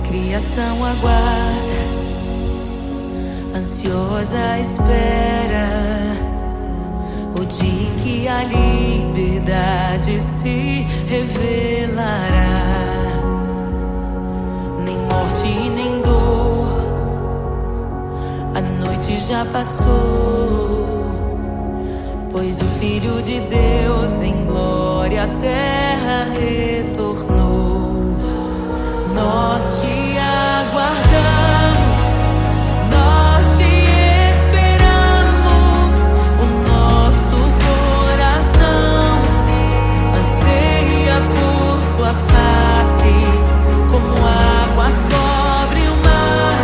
Criação aguarda, ansiosa espera o dia em que a liberdade se revelará. Nem morte e nem dor, a noite já passou, pois o Filho de Deus em glória à terra retornou. Nós te aguardamos, nós te esperamos. O nosso coração anseia por tua face, como águas cobrem o mar.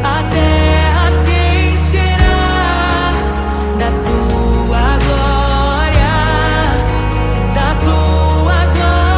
A terra se encherá da tua glória, da tua glória.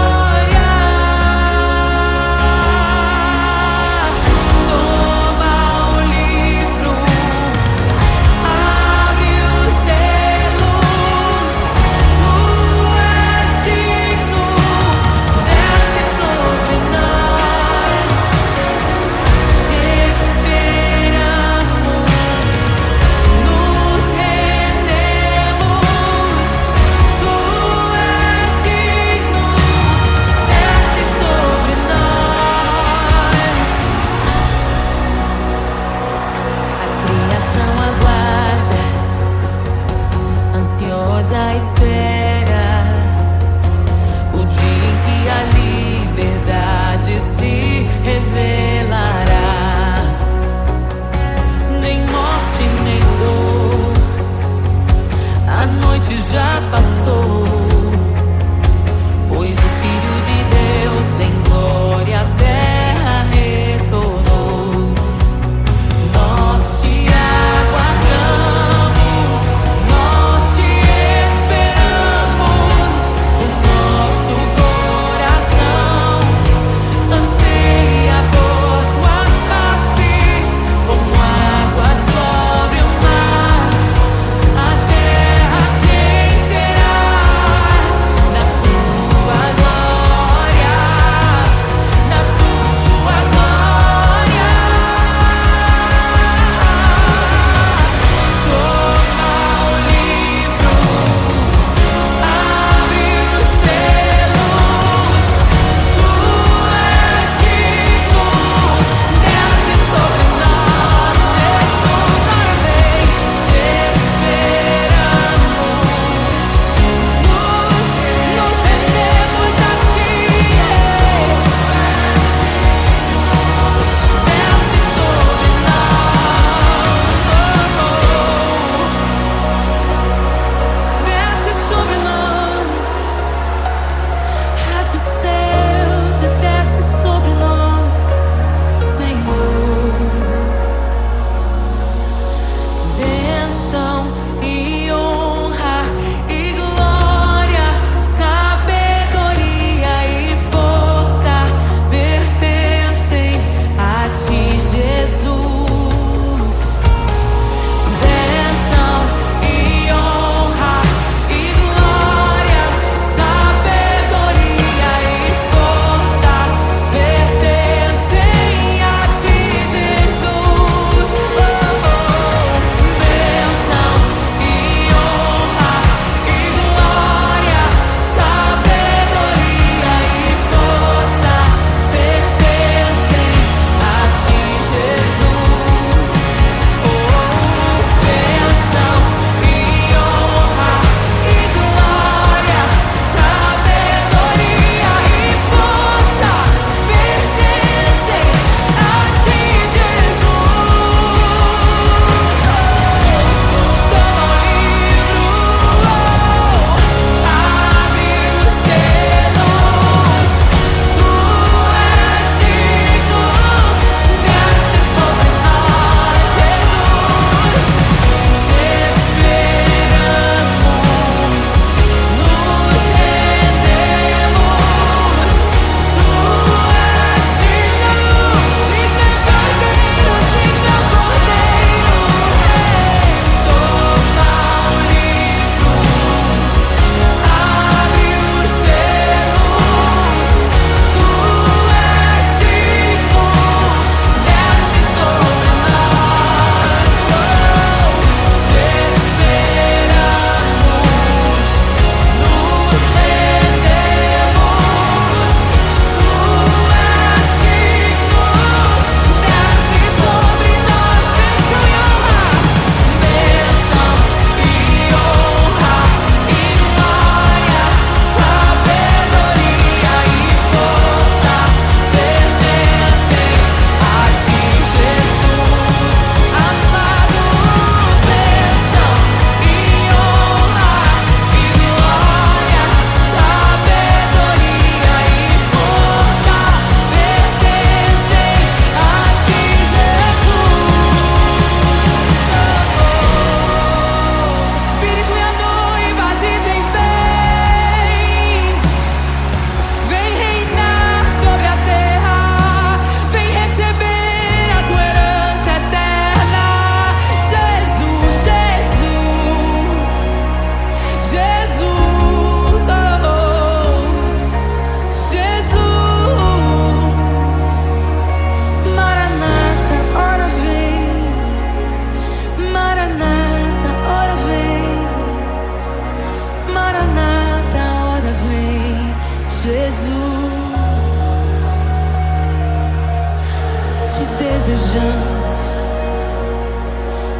desejamos.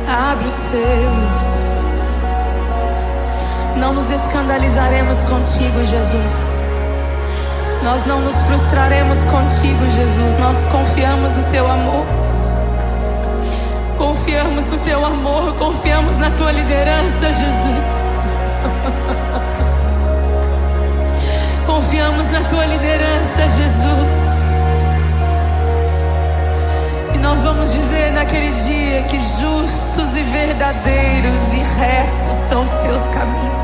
Abre os seus. Não nos escandalizaremos contigo, Jesus. Nós não nos frustraremos contigo, Jesus. Nós confiamos no teu amor. Confiamos no teu amor. Confiamos na tua liderança, Jesus. Confiamos na tua liderança, Jesus. E nós vamos dizer naquele dia que justos e verdadeiros e retos são os teus caminhos.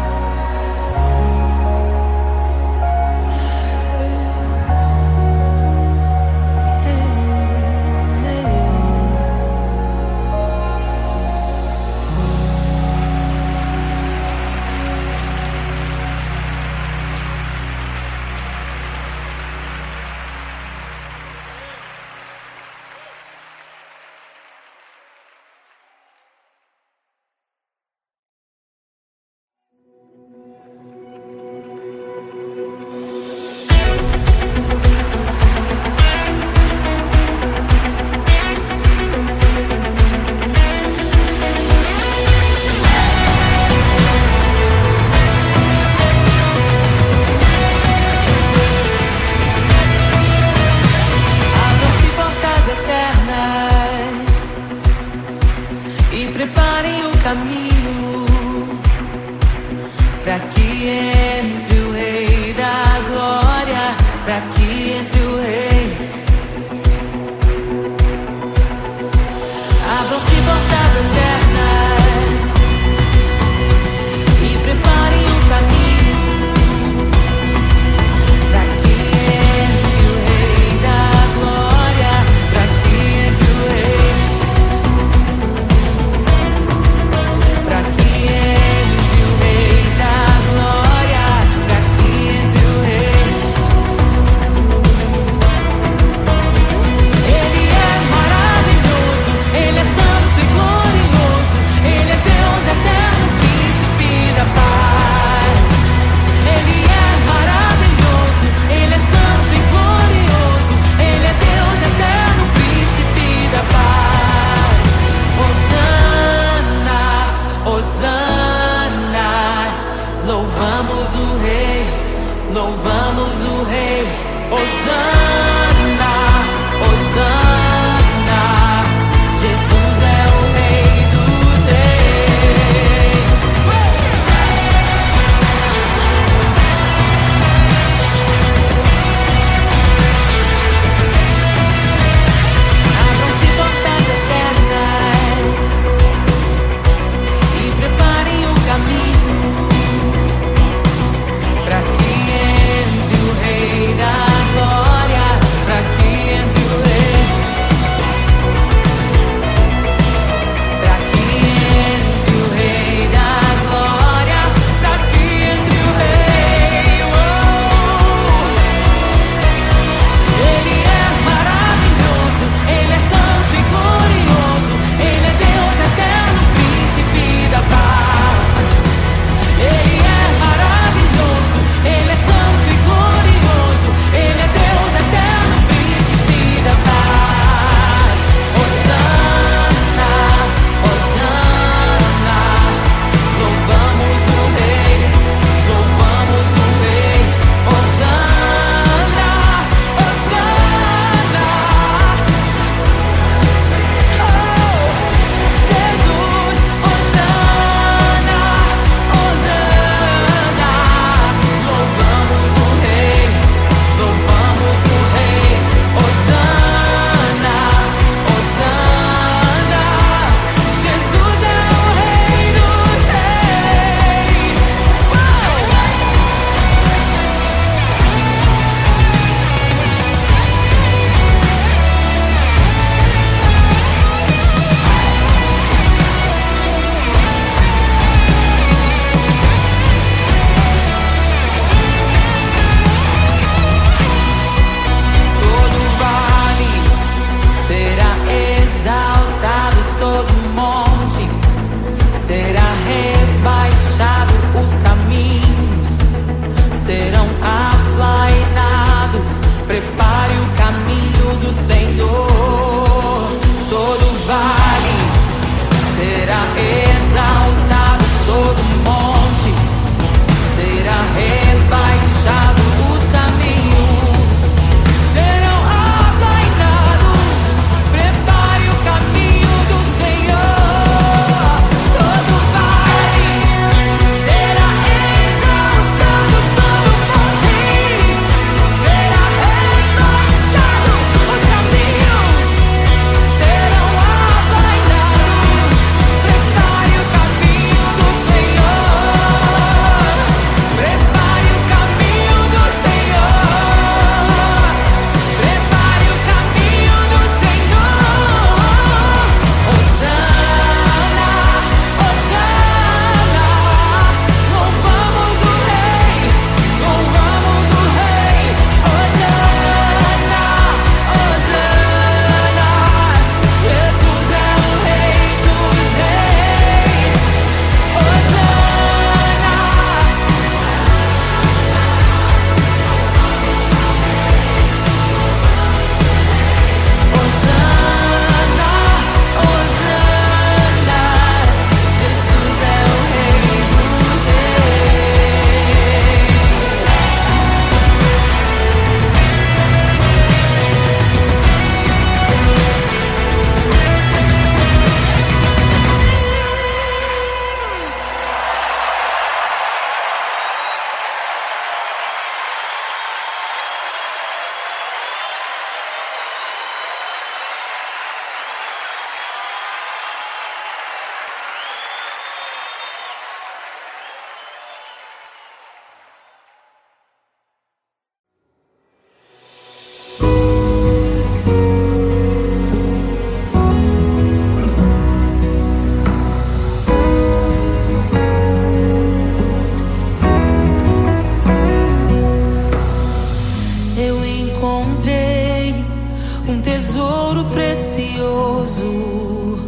tesouro precioso,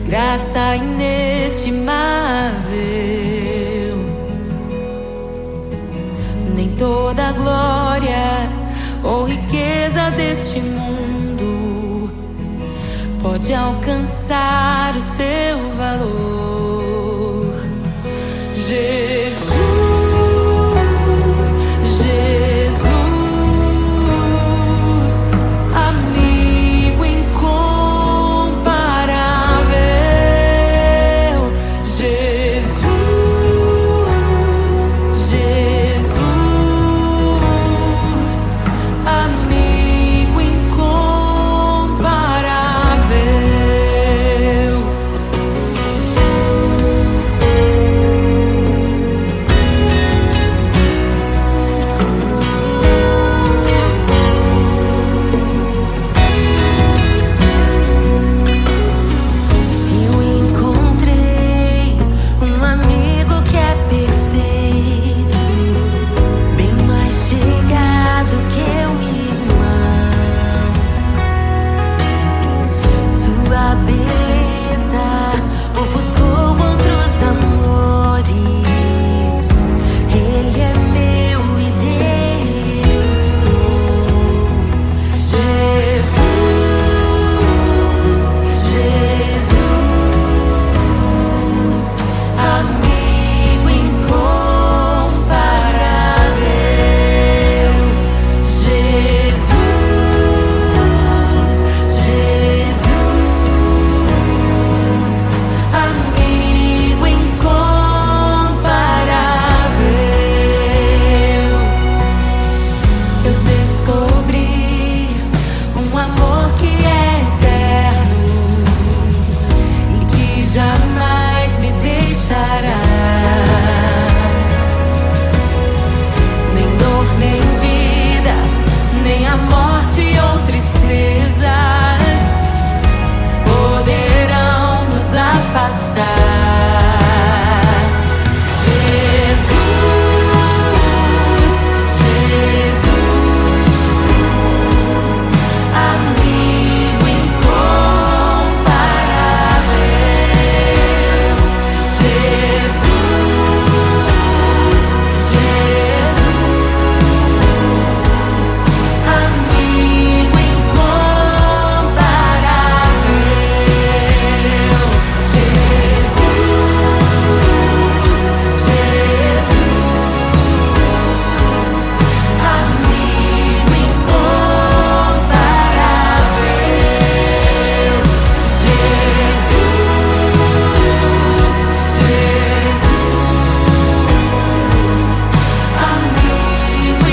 graça inestimável. Nem toda a glória ou riqueza deste mundo pode alcançar o seu valor. Jesus, Jesus, amigo incomparável. Jesus, Jesus, amigo incomparável. Eu encontrei um amigo que é perfeito, bem mais chegado que um irmão. Sua beleza ofuscou outros amores. Ele é meu e dele eu sou. Jesus, Jesus, amigo incomparável. Jesus, Jesus, amigo incomparável. Eu descobri um amor que é eterno e que jamais me deixará. Nem dor, nem vida, nem a morte ou tristezas poderão nos afastar. Jesus, Jesus, amigo incomparável. Jesus, Jesus, amigo incomparável. Jesus, Jesus, amigo incomparável. Jesus, Jesus, amigo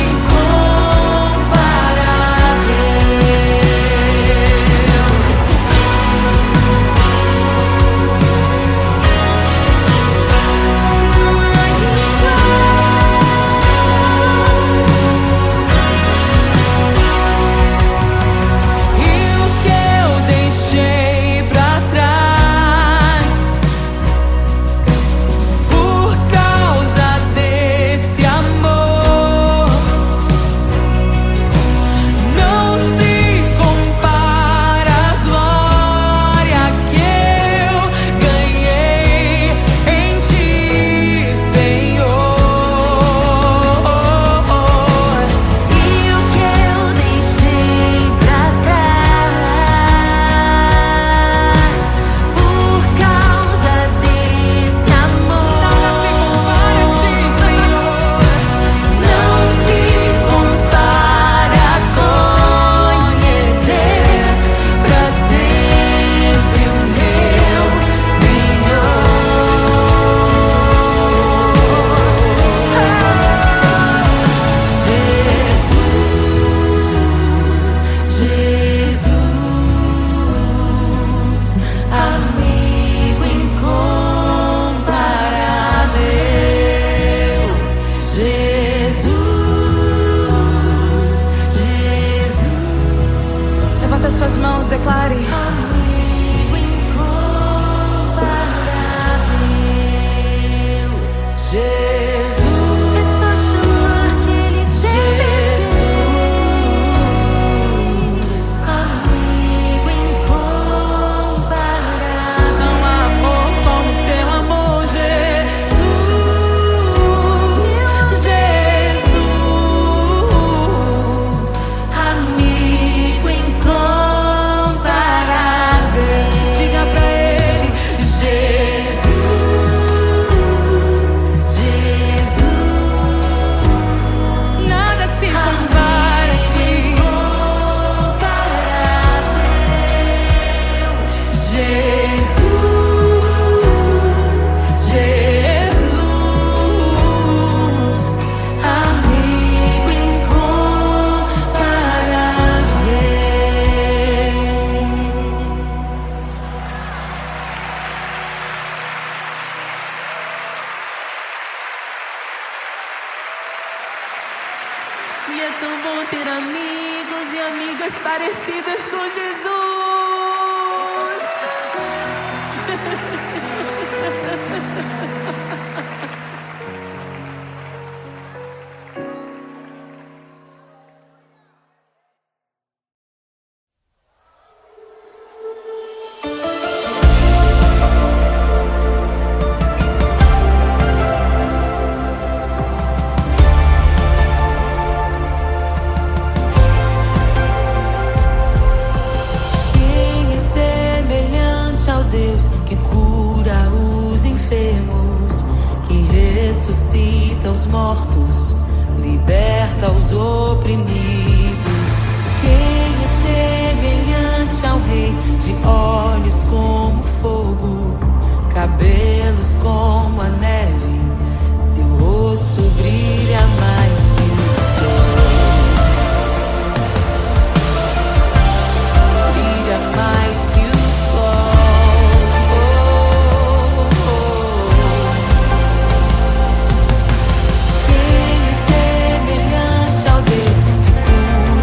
E o que eu deixei pra trás por causa desse amor não se compara à glória que eu ganhei em Ti, Senhor. E o que eu deixei pra trás por causa desse amor nada se compara a Ti, Senhor. Não se compara a conhecer pra sempre o meu Senhor. Jesus, Jesus, amigo incomparável. Jesus, Jesus, levanta suas mãos, declare. Amigo incomparável. Jesus, é só chamar que Ele sempre Jesus, amigo parecidas com Jesus. Ressuscita os mortos, liberta os oprimidos. Quem é semelhante ao Rei, de olhos como fogo, cabelos como a neve, seu rosto brilha mais que o sol. Brilha mais que o sol. Quem é semelhante ao Deus que cura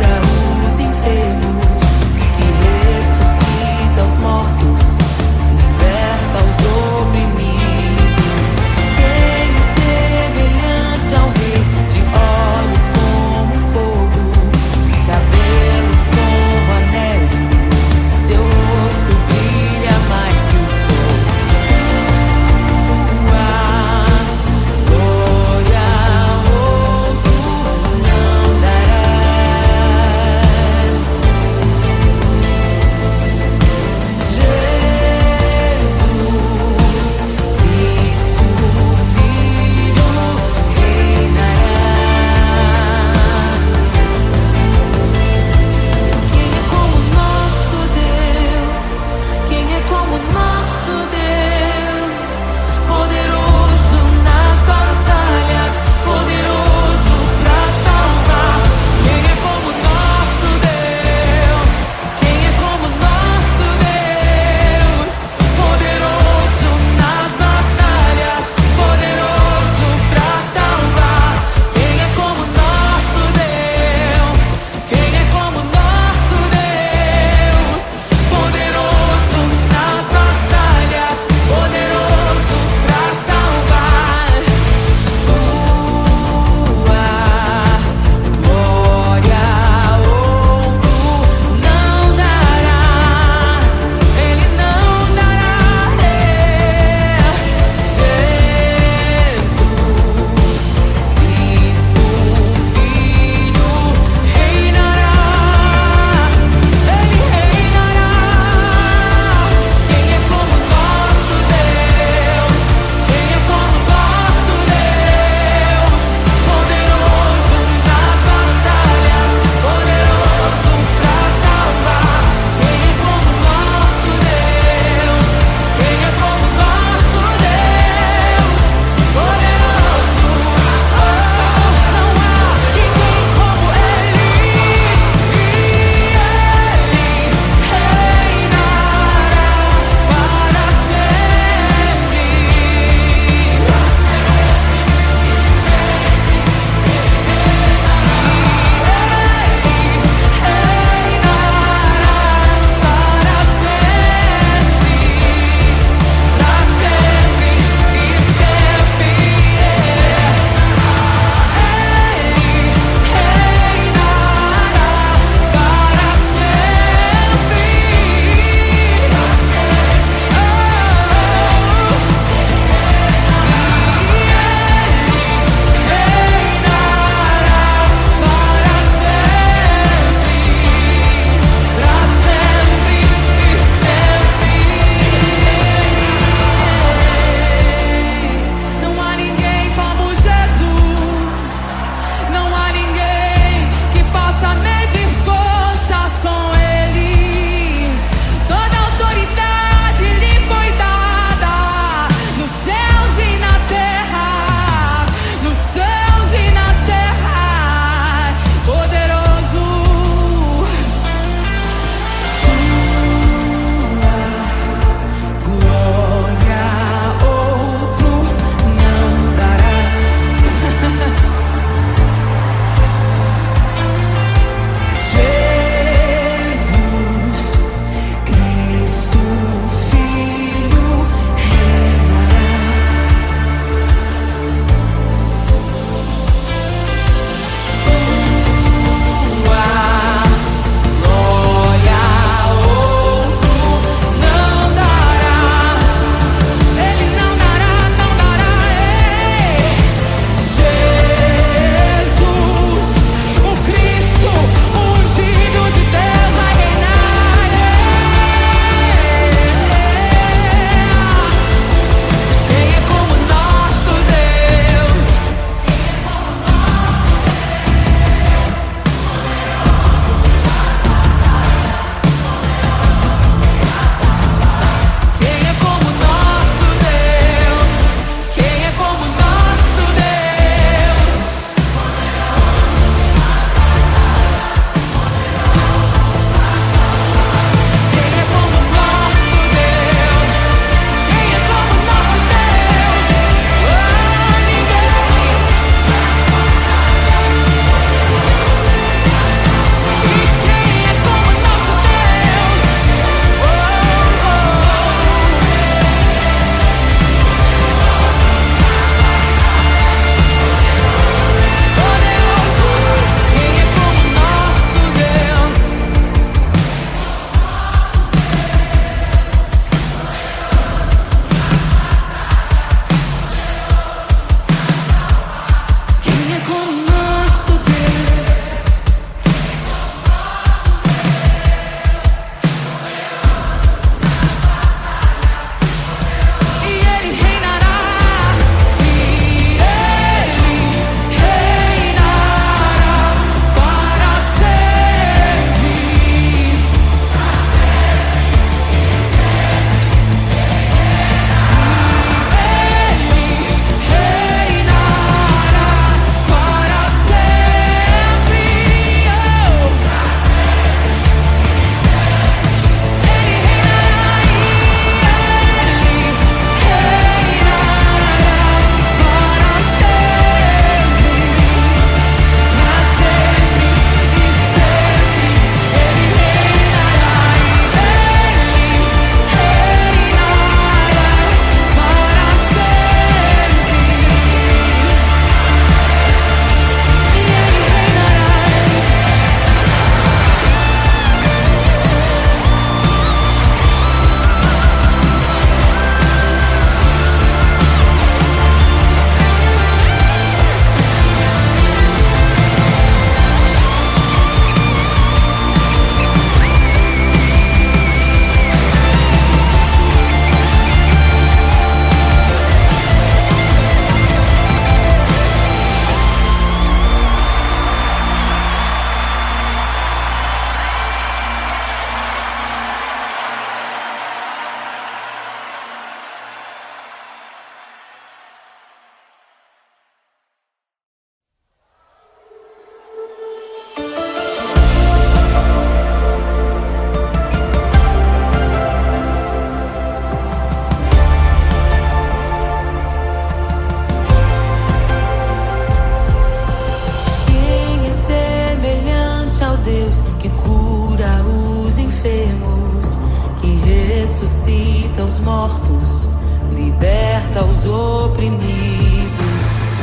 ressuscita os mortos, liberta os oprimidos.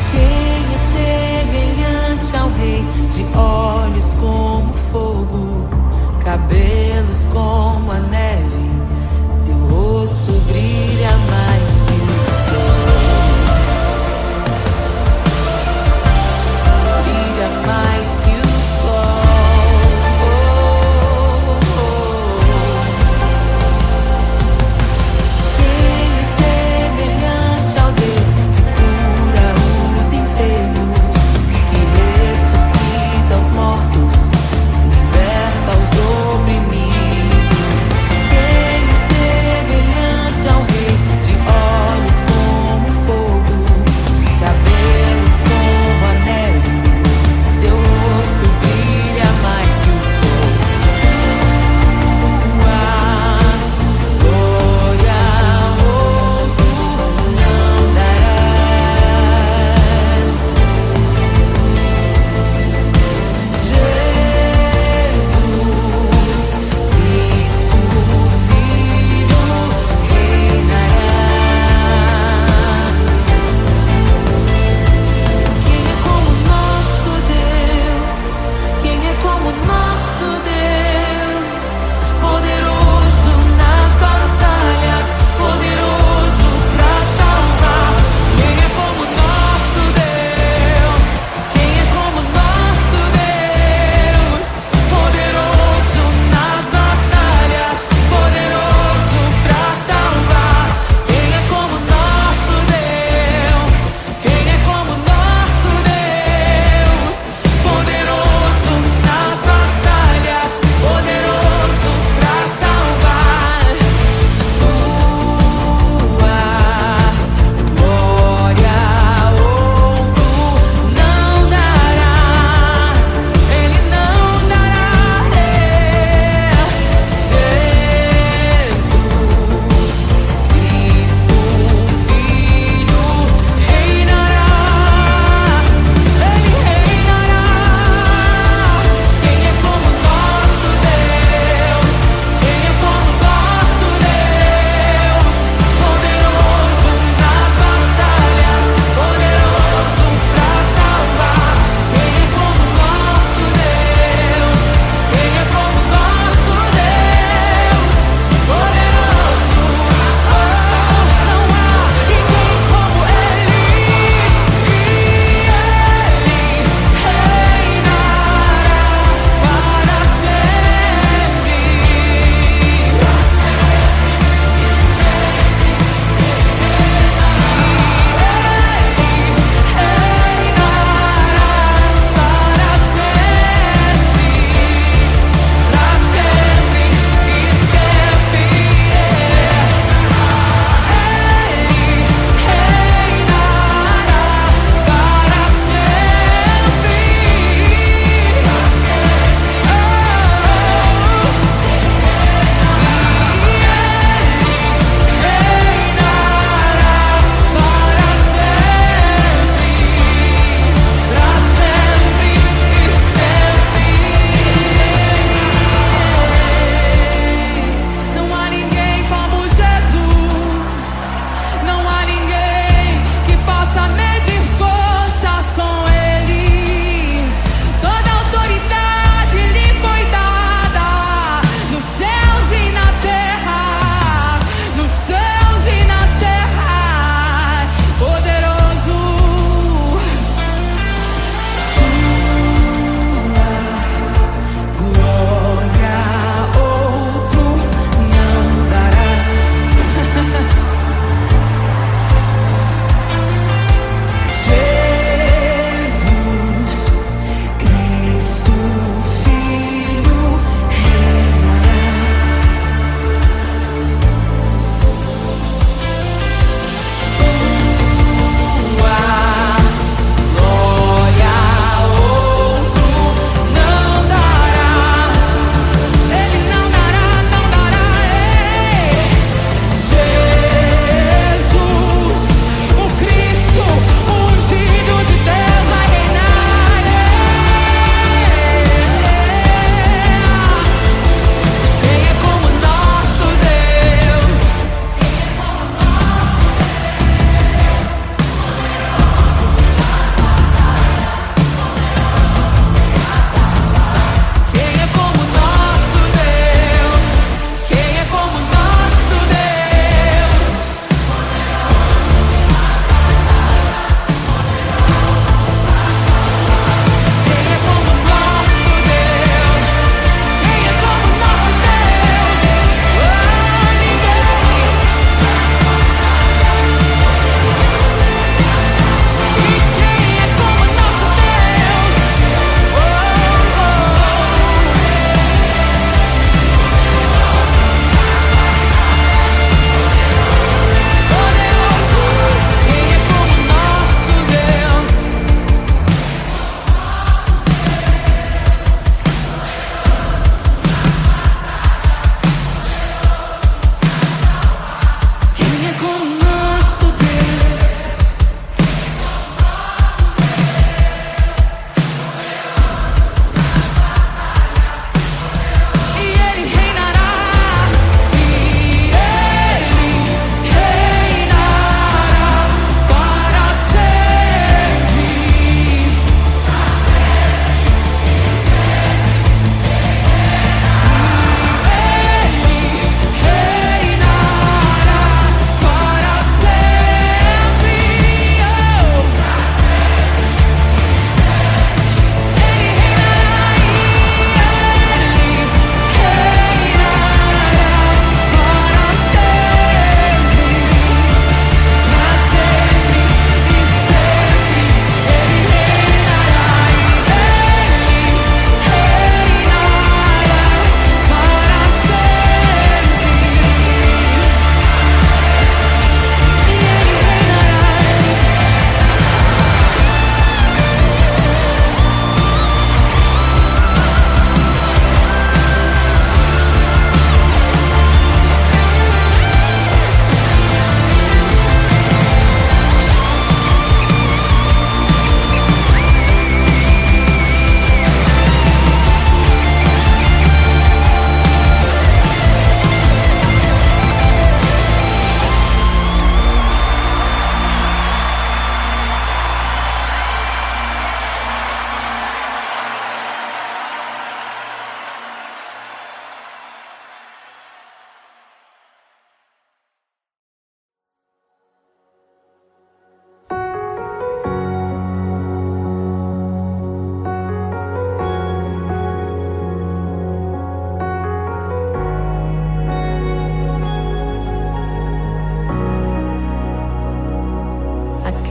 Quem é semelhante ao Rei, de olhos como fogo, cabelos como a neve, seu rosto brilha mais que o sol. Brilha mais que o sol. Quem é semelhante ao Deus que cura os enfermos, que ressuscita os mortos, liberta os oprimidos? Quem é semelhante ao Rei, de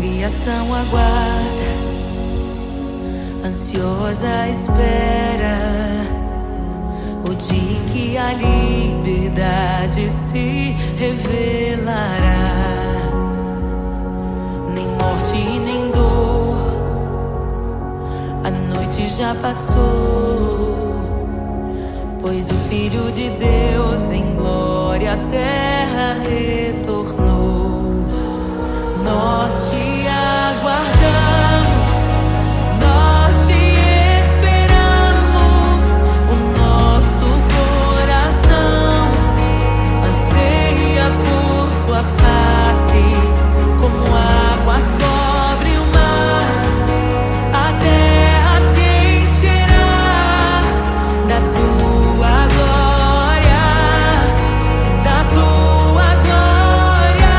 criação aguarda, ansiosa espera o dia em que a liberdade se revelará. Nem morte e nem dor, a noite já passou, pois o Filho de Deus em glória à terra retornou. Nós te aguardamos, nós te esperamos. O nosso coração anseia por tua face, como águas cobrem o mar. A terra se encherá da tua glória, da tua glória.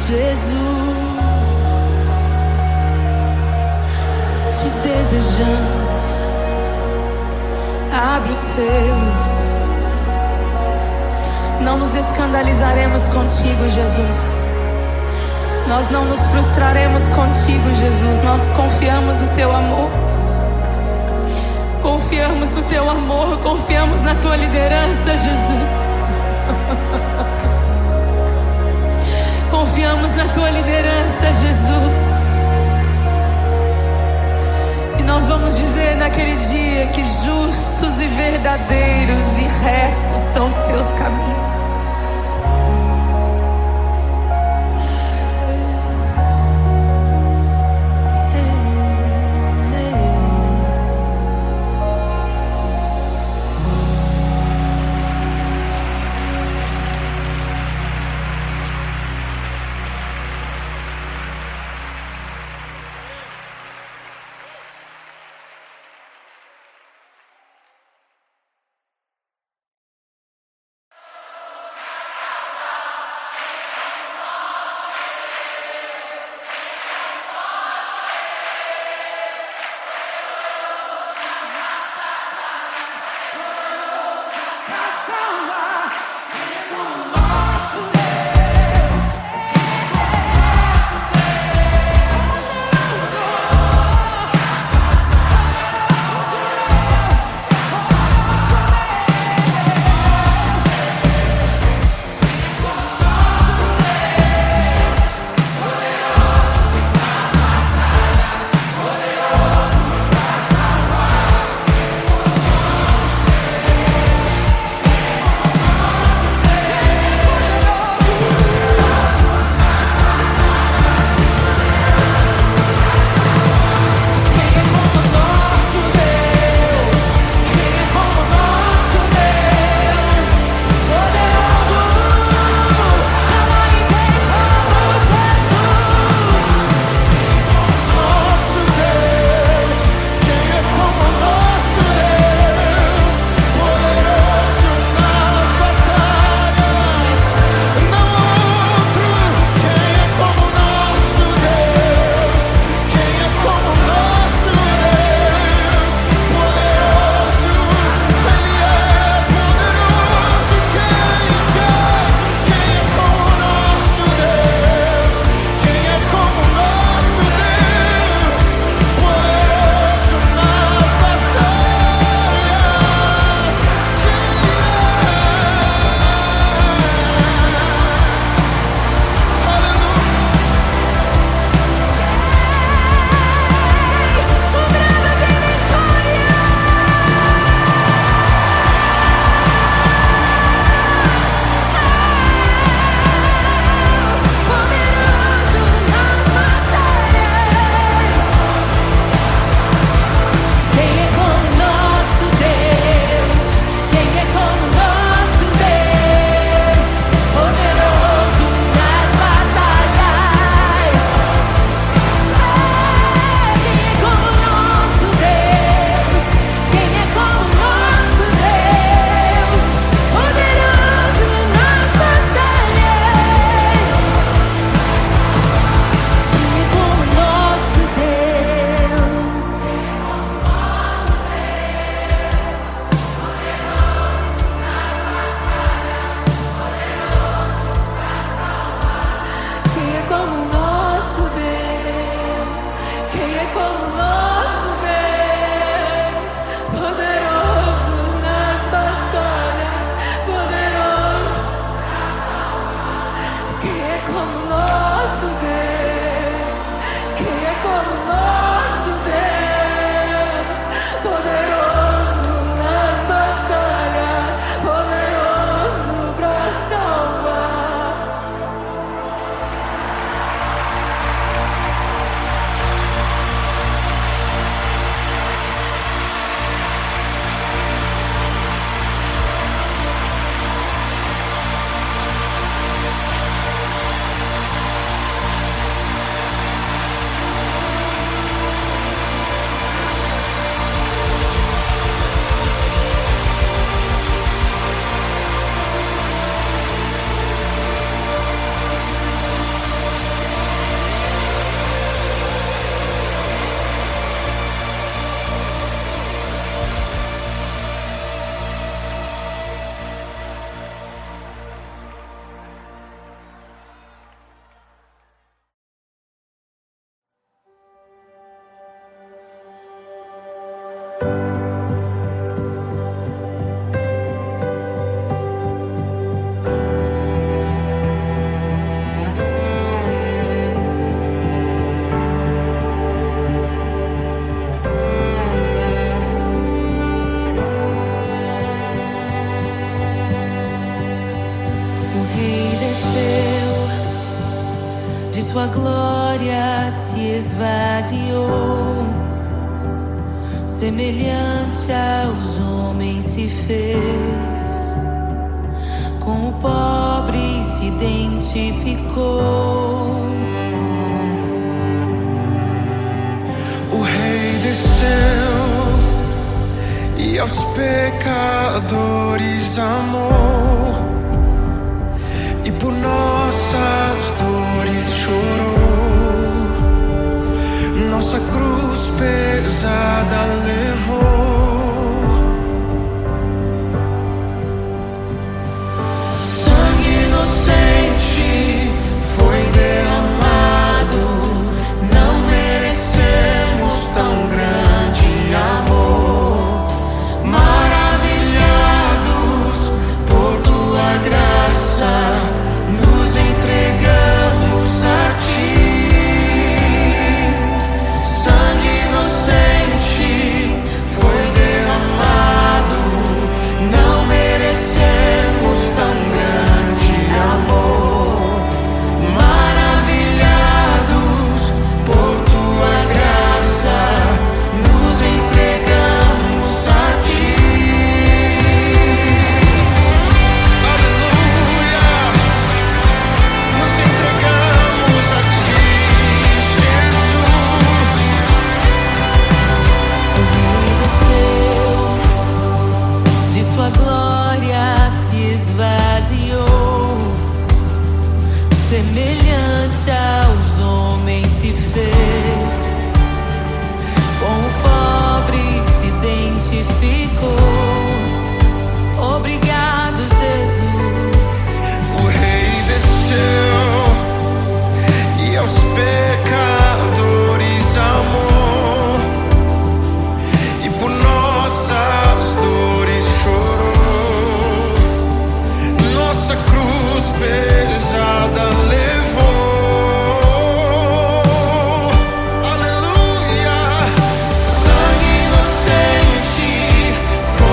Jesus, te desejamos. Abre os selos. Não nos escandalizaremos contigo, Jesus. Nós não nos frustraremos contigo, Jesus. Nós confiamos no teu amor. Confiamos no teu amor. Confiamos na tua liderança, Jesus. Confiamos na tua liderança, Jesus. E nós vamos dizer naquele dia que justos e verdadeiros e retos são os teus caminhos. sua glória se esvaziou, semelhante aos homens se fez, com o pobre se identificou. O Rei desceu e aos pecadores amou, e por nossas dores chorou, nossa cruz pesada levou. Sangue inocente foi derramado, não merecemos tão grande amor. Maravilhados por tua graça, nos entregamos a ti. Sangue inocente foi derramado, não merecemos tão grande amor. Maravilhados por tua graça, nos entregamos a ti. Aleluia! Nos entregamos a ti, Jesus. O Rei desceu, de sua glória se esvaziou, semelhante aos homens se fez, com o pobre se identificou. Obrigado, Jesus. O Rei desceu e aos pecadores amou, e por nossas dores chorou, nossa cruz pesada levou. Aleluia! Sangue inocente foi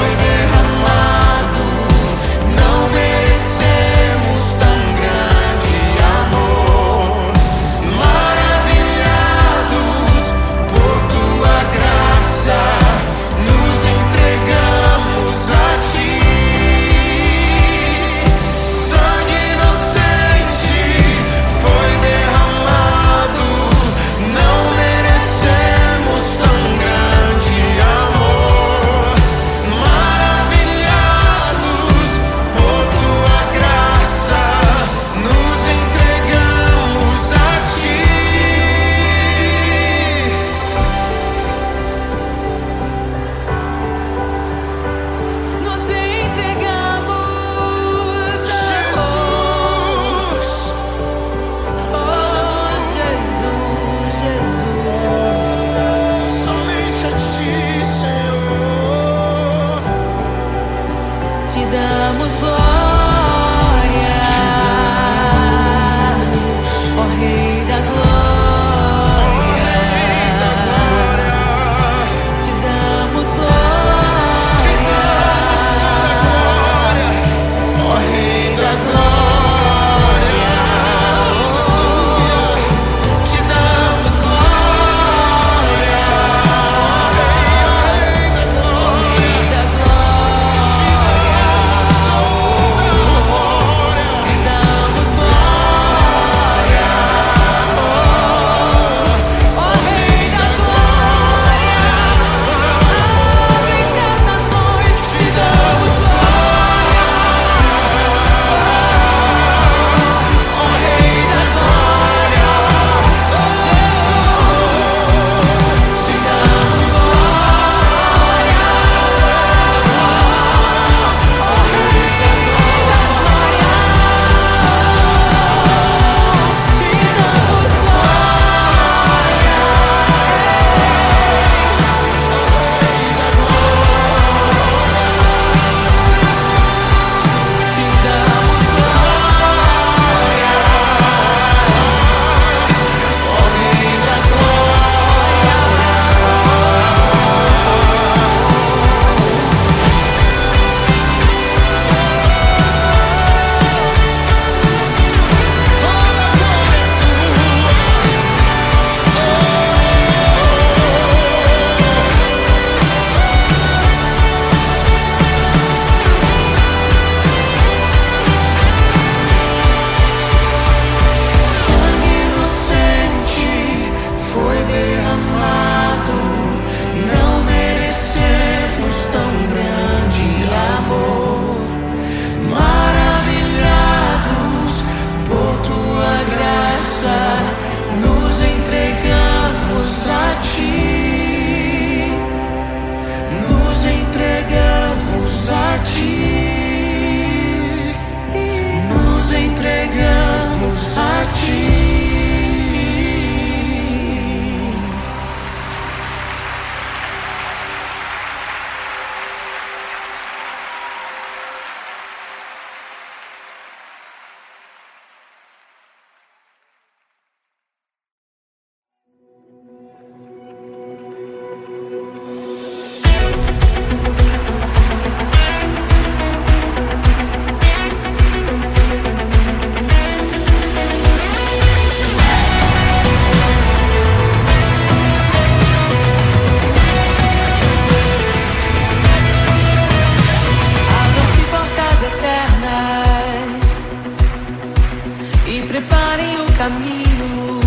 e preparem o caminho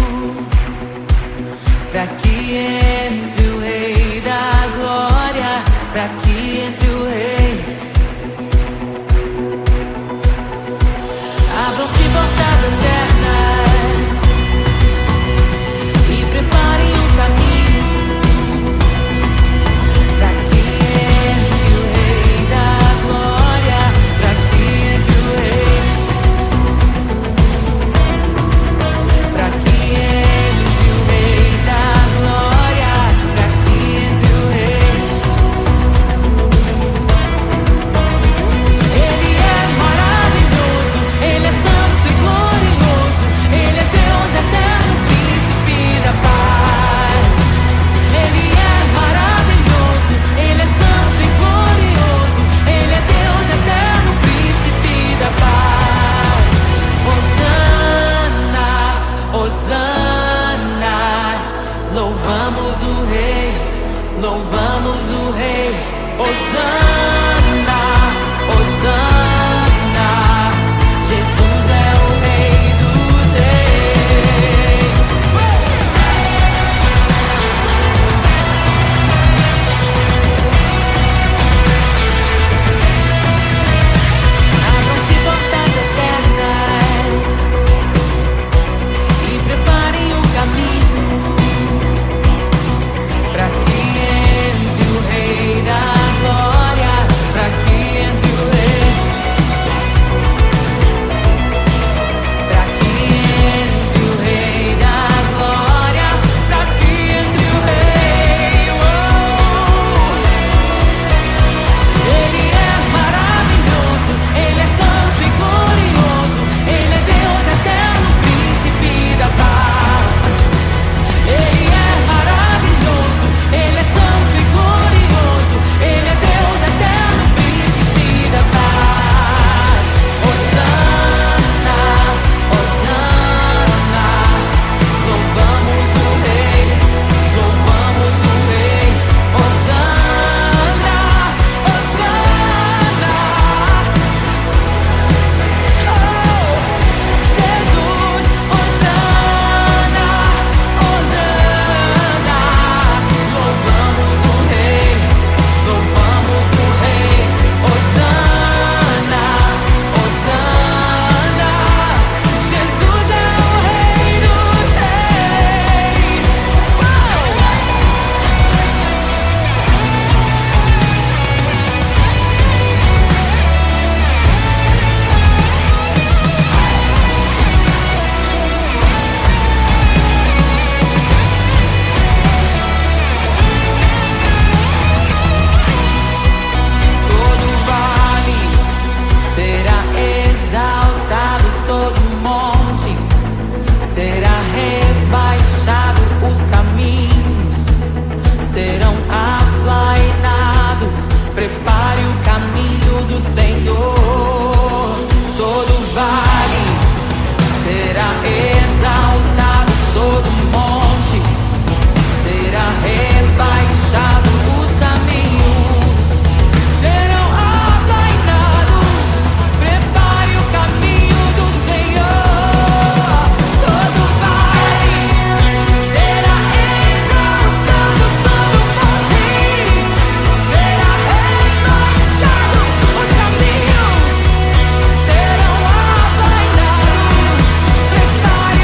para que entre o Rei da Glória, para que entre o Rei. Abram-se portas eternas e preparem o caminho para que entre o Rei da Glória, para que entre o Rei, para que entre o Rei da Glória, para que entre o Rei. Ele é maravilhoso, Ele é santo e glorioso, Ele é Deus eterno, príncipe da paz. Ele é maravilhoso, Ele é santo e glorioso, Ele é Deus eterno, príncipe da paz. Hosana, Hosana, louvamos o Rei, louvamos o Rei. Hosana, Hosana, Jesus é o Rei dos Reis. Abram-se portas eternas e preparem o caminho para que entre o Rei da Glória, para que entre o Rei, para que entre o Rei da Glória, para que entre o Rei. Ele é maravilhoso, Ele é santo e glorioso, Ele é Deus eterno, príncipe da paz. Ele é maravilhoso, Ele é santo e glorioso, Ele é Deus eterno, príncipe da paz. Hosana, Hosana, louvamos o Rei, louvamos o Rei. Hosana, Hosana, oh, Jesus, Hosana, Hosana, louvamos o Rei, louvamos o Rei. Hosana, Hosana, Jesus é o Rei dos Reis. Todo vale será exaltado, todo monte será rebaixado, os caminhos serão aplainados. Prepare o caminho do Senhor. Todo vale será exaltado, todo monte será rebaixado, os caminhos serão aplainados. Prepare o caminho do Senhor. Todo vale será exaltado, todo monte será rebaixado, os caminhos serão aplainados. Prepare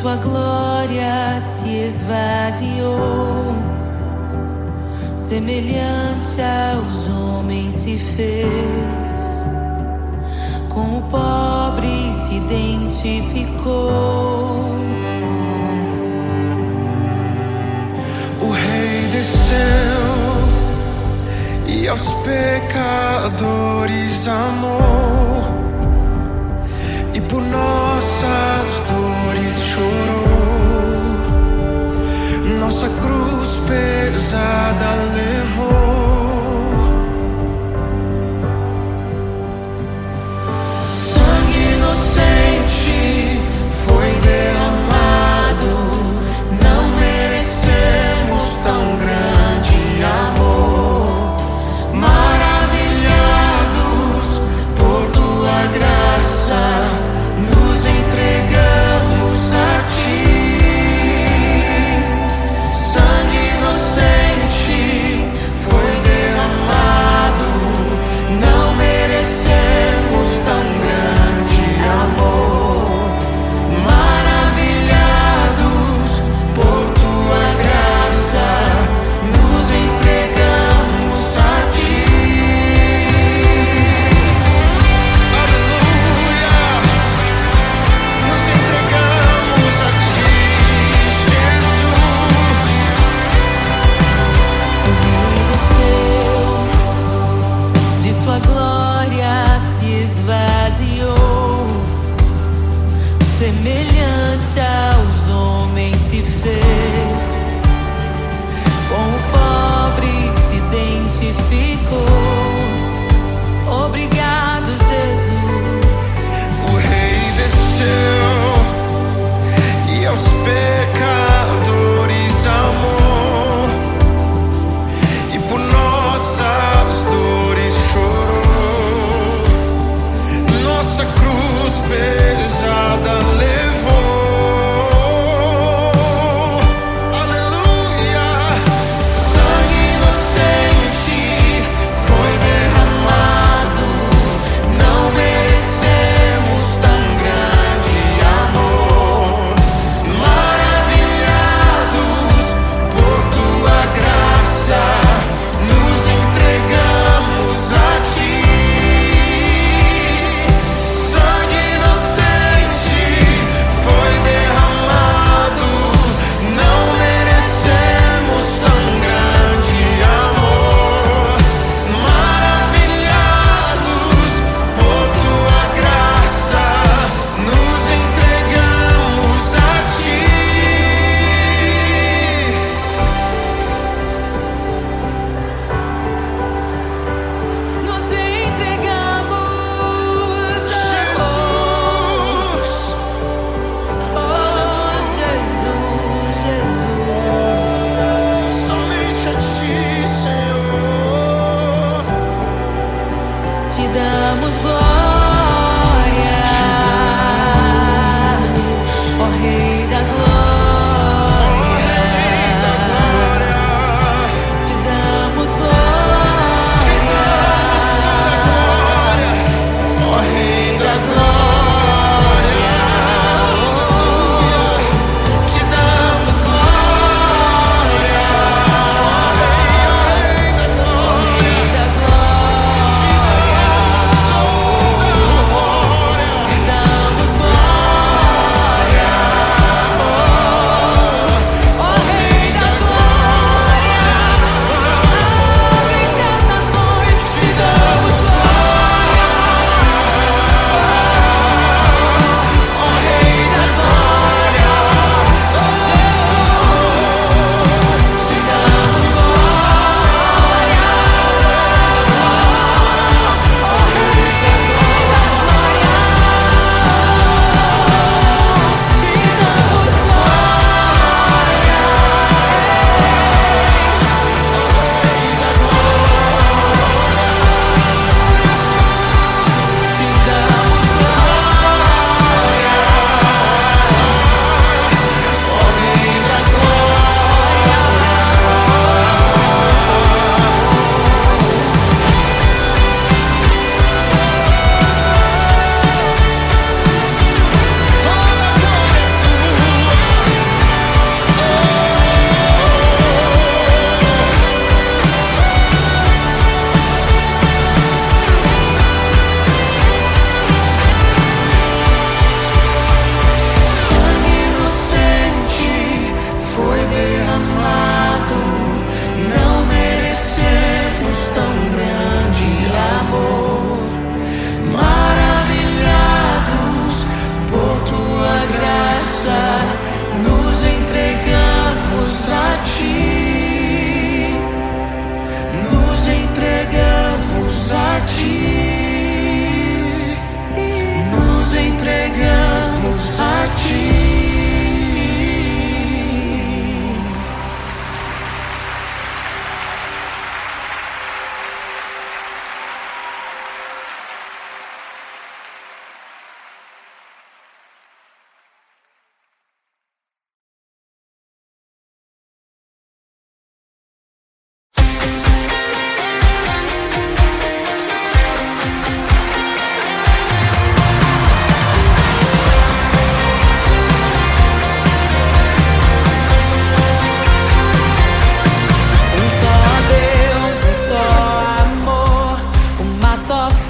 sua glória se esvaziou, semelhante aos homens se fez, com o pobre se identificou. O Rei desceu e aos pecadores amou, e por nossas dores chorou, nossa cruz pesada levou. Sangue inocente foi derramado, não merecemos tão grande amor. Maravilhados por tua graça, nos entregamos a ti. Sangue inocente foi derramado, não merecemos tão grande amor. Maravilhados por tua graça, nos entregamos a ti. Aleluia, nos entregamos a ti, Jesus. O Rei desceu, de sua glória se esvaziou, semelhante aos homens se fez, com o pobre se identificou. Obrigado, Jesus. O Rei desceu e aos pecadores amou, e por nossas dores chorou, nossa cruz pesada levou. Aleluia. Sangue inocente foi derramado, não merecemos tão grande amor. Maravilhados por tua graça, nos entregamos a ti. Sangue inocente foi derramado, não merecemos tão grande amor. Maravilhados por tua graça, nos entregamos a ti. Nos entregamos, Jesus, oh Jesus, Jesus. somente a ti, Senhor. Te damos glória, ó Rei da Ó glória. Rei da glória, Te damos te glória, damos toda a glória. Ó Rei da glória, aleluia. Te damos glória. Ó Rei da glória, Rei da glória. te damos toda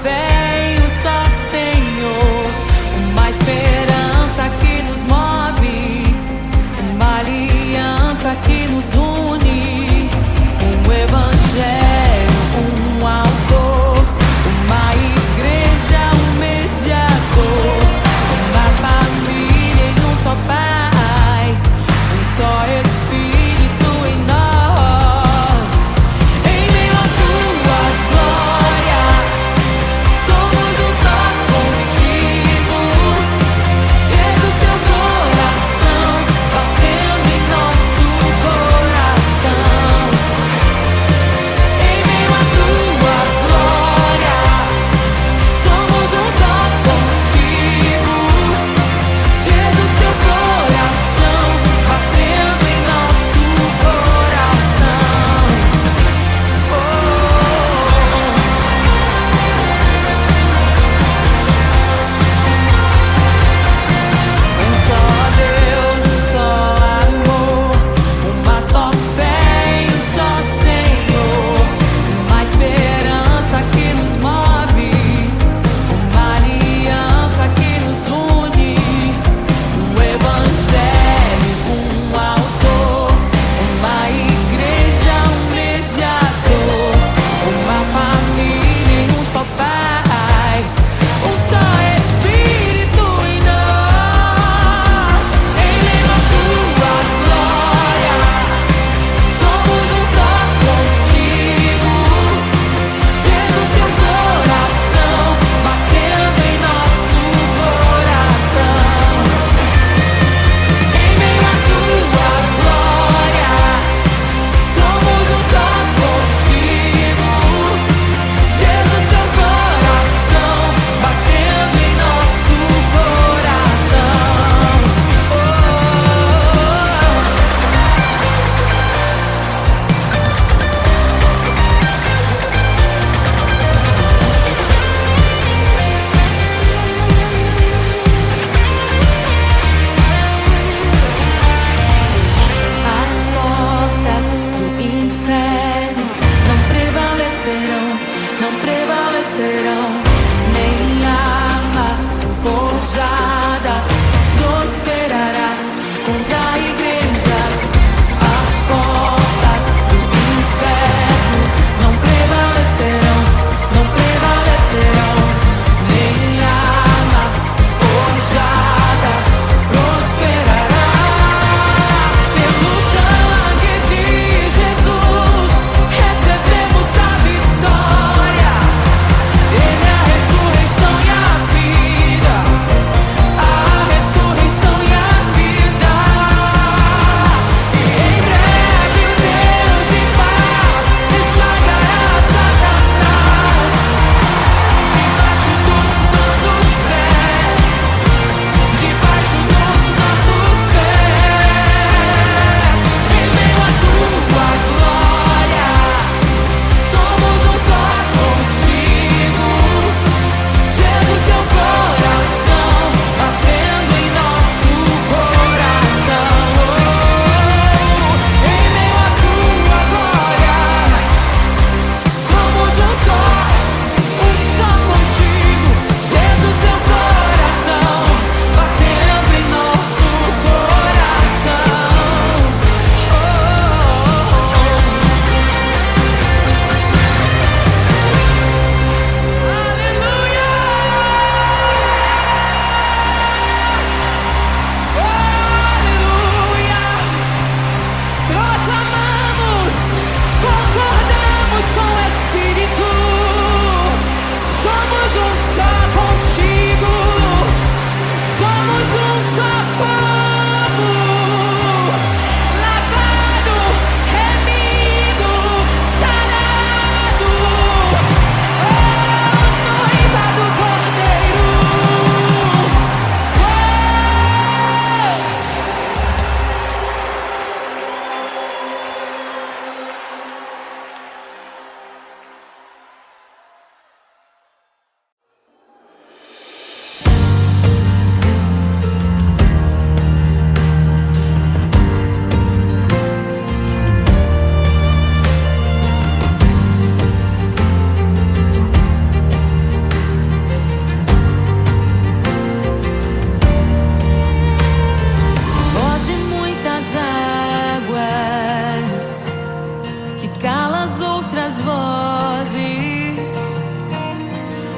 fé em um só Senhor, uma esperança que nos move, uma aliança que nos une, um evangelho, um autor, uma igreja, um mediador, uma família em um só Pai, um só Espírito em nós. Em meio à tua glória, somos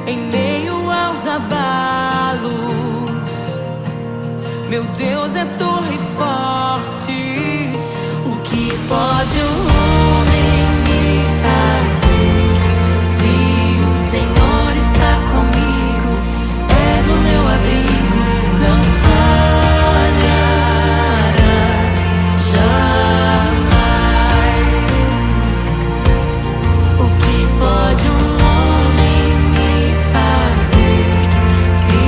em meio aos abalos. Meu Deus é torre forte. O que pode o homem me fazer? Se o Senhor está comigo, és o meu abrigo, não falharás jamais. O que pode um homem me fazer? Se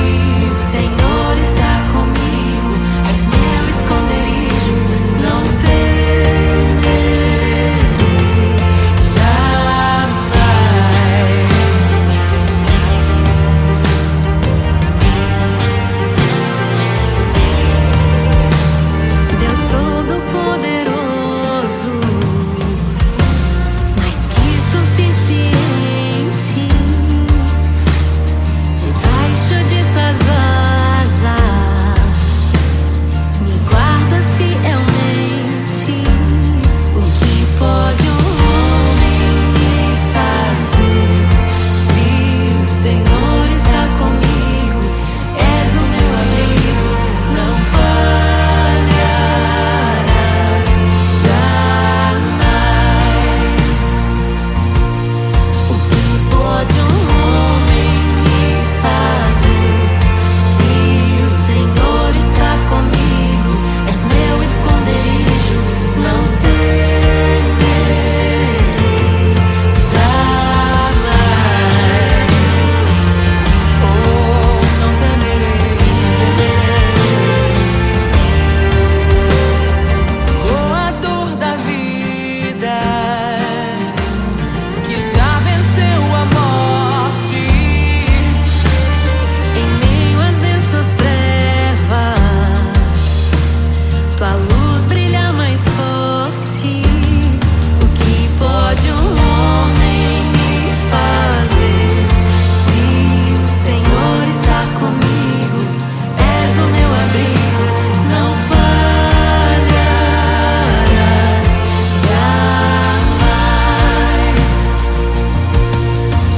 o Senhor está comigo, és meu esconderijo, não temerei jamais. Deus Todo-Poderoso, mais que suficiente, debaixo de tuas asas me guardas fielmente. O que pode um homem me fazer? Se o Senhor está comigo, és o meu abrigo, não falharás jamais. O que pode um homem me fazer? Se o Senhor está comigo, és meu esconderijo, não temerei jamais. Oh, não temerei, doador da vida, que já venceu a morte. Em meio às densas trevas, tua luz brilha mais forte. O que pode um homem me fazer? Se o Senhor está comigo, és o meu abrigo, não falharás jamais.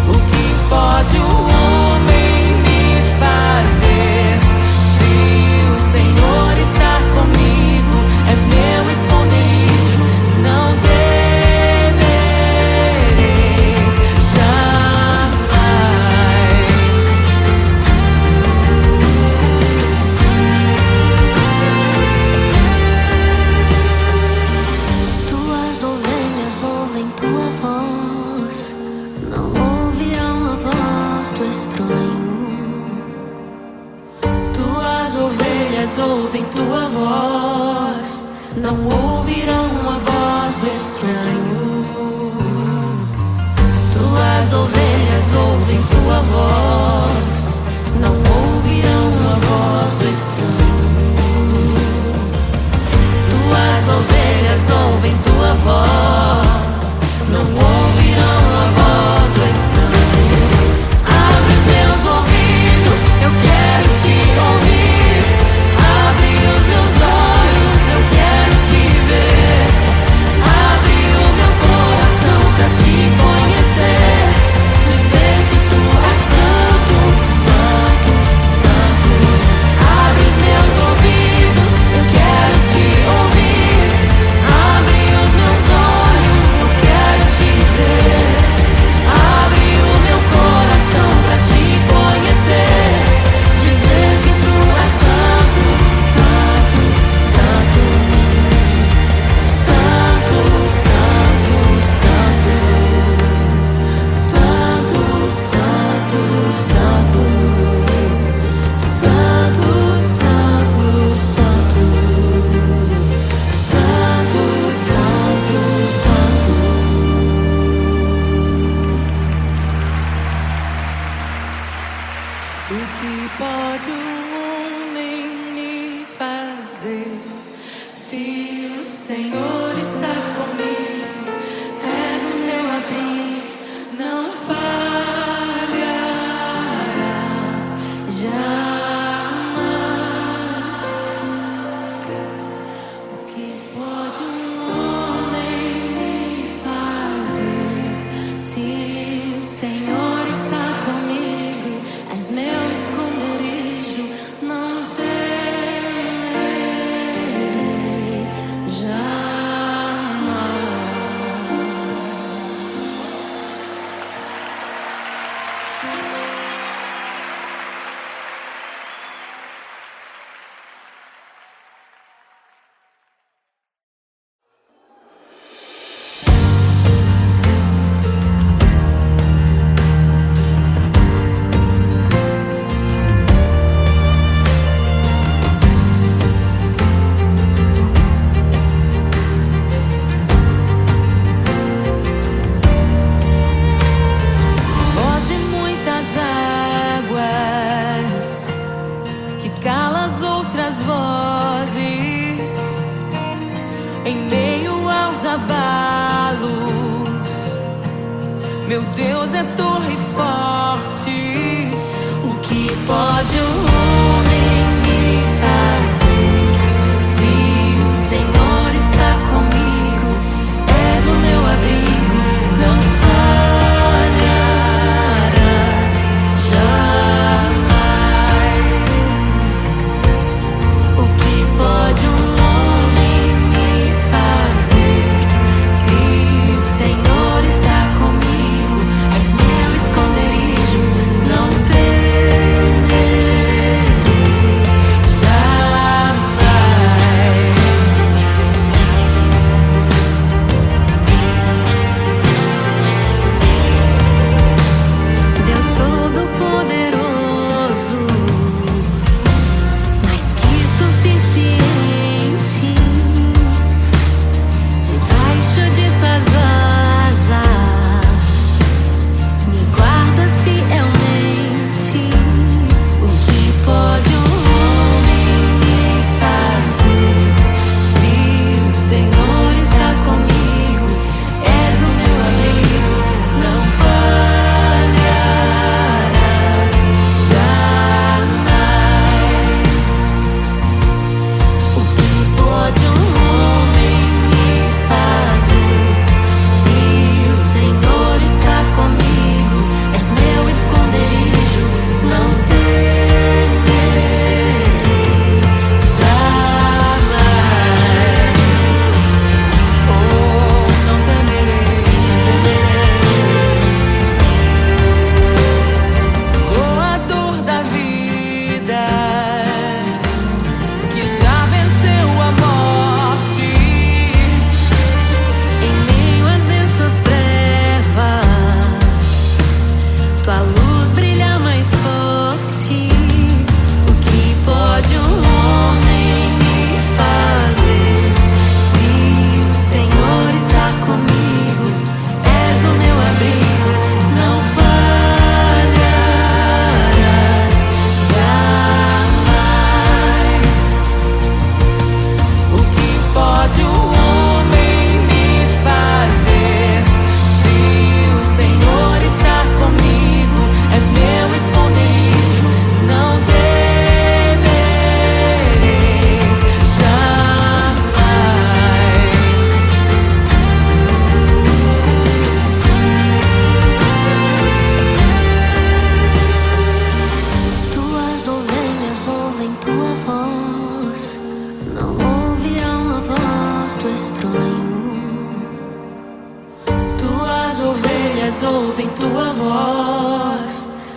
O que pode o homem me fazer? Se o Senhor está comigo, és meu esconderijo, não temerei jamais. Tuas ovelhas ouvem tua voz, não ouvirão a voz do estranho. Tuas ovelhas ouvem tua voz, não ouvirão a voz do estranho. Tuas ovelhas ouvem tua voz, não ouvirão a voz do estranho. Tuas ovelhas ouvem tua voz, não ouvirão a voz do estranho. Abre os meus ouvidos, eu quero te ouvir. Abre os meus olhos, eu quero te ver. Abre o meu coração pra te conhecer. Dizer que tu és santo, santo, santo. Abre os meus ouvidos, eu quero te ouvir. Abre os meus olhos, eu quero te ver. Abre o meu coração pra te conhecer. Dizer que tu és santo, santo, santo. Santo, santo, santo. Santo, santo, santo. Santo, santo, santo. Santo, santo, santo. O que pode um homem me fazer? Se o Senhor está comigo, és o meu abrigo, não falharás jamais. O que pode um homem me fazer? Se o Senhor está comigo,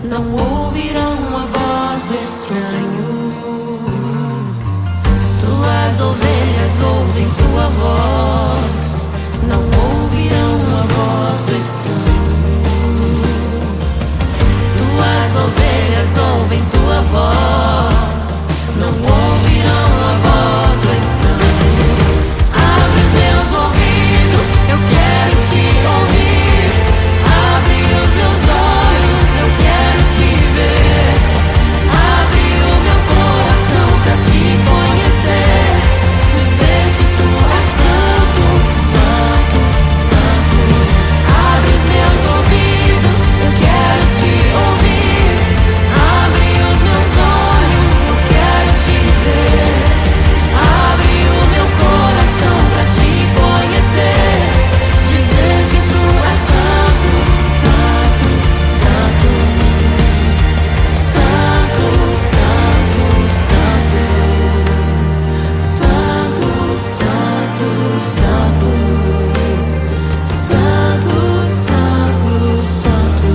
não ouvirão a voz do estranho. Tuas ovelhas ouvem tua voz, não ouvirão a voz do estranho. Tuas ovelhas ouvem tua voz, não ouvirão a voz do estranho. Abre os meus ouvidos, eu quero te ouvir. Abre os meus olhos, eu quero te ver. Abre o meu coração pra te conhecer. Dizer que tu és santo, santo, santo. Abre os meus ouvidos, eu quero te ouvir. Abre os meus olhos, eu quero te ver. Abre o meu coração pra te conhecer. Dizer que tu és santo, santo, santo. Santo, santo, santo. Santo, santo, santo. Santo, santo, santo.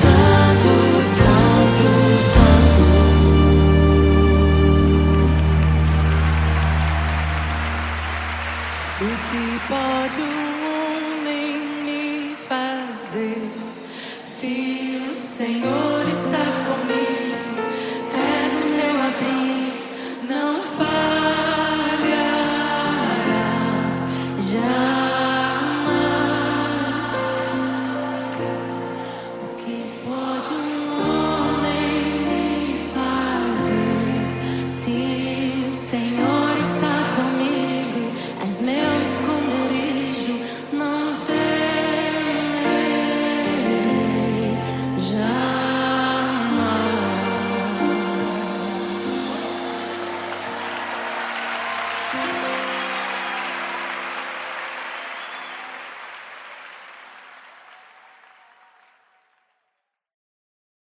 Santo, santo, santo. O que pode um homem me fazer se o Senhor está comigo? És o meu abrigo, não falharás jamais. O que pode um homem me fazer se o Senhor está comigo? És meu esconderijo, não temerei jamais.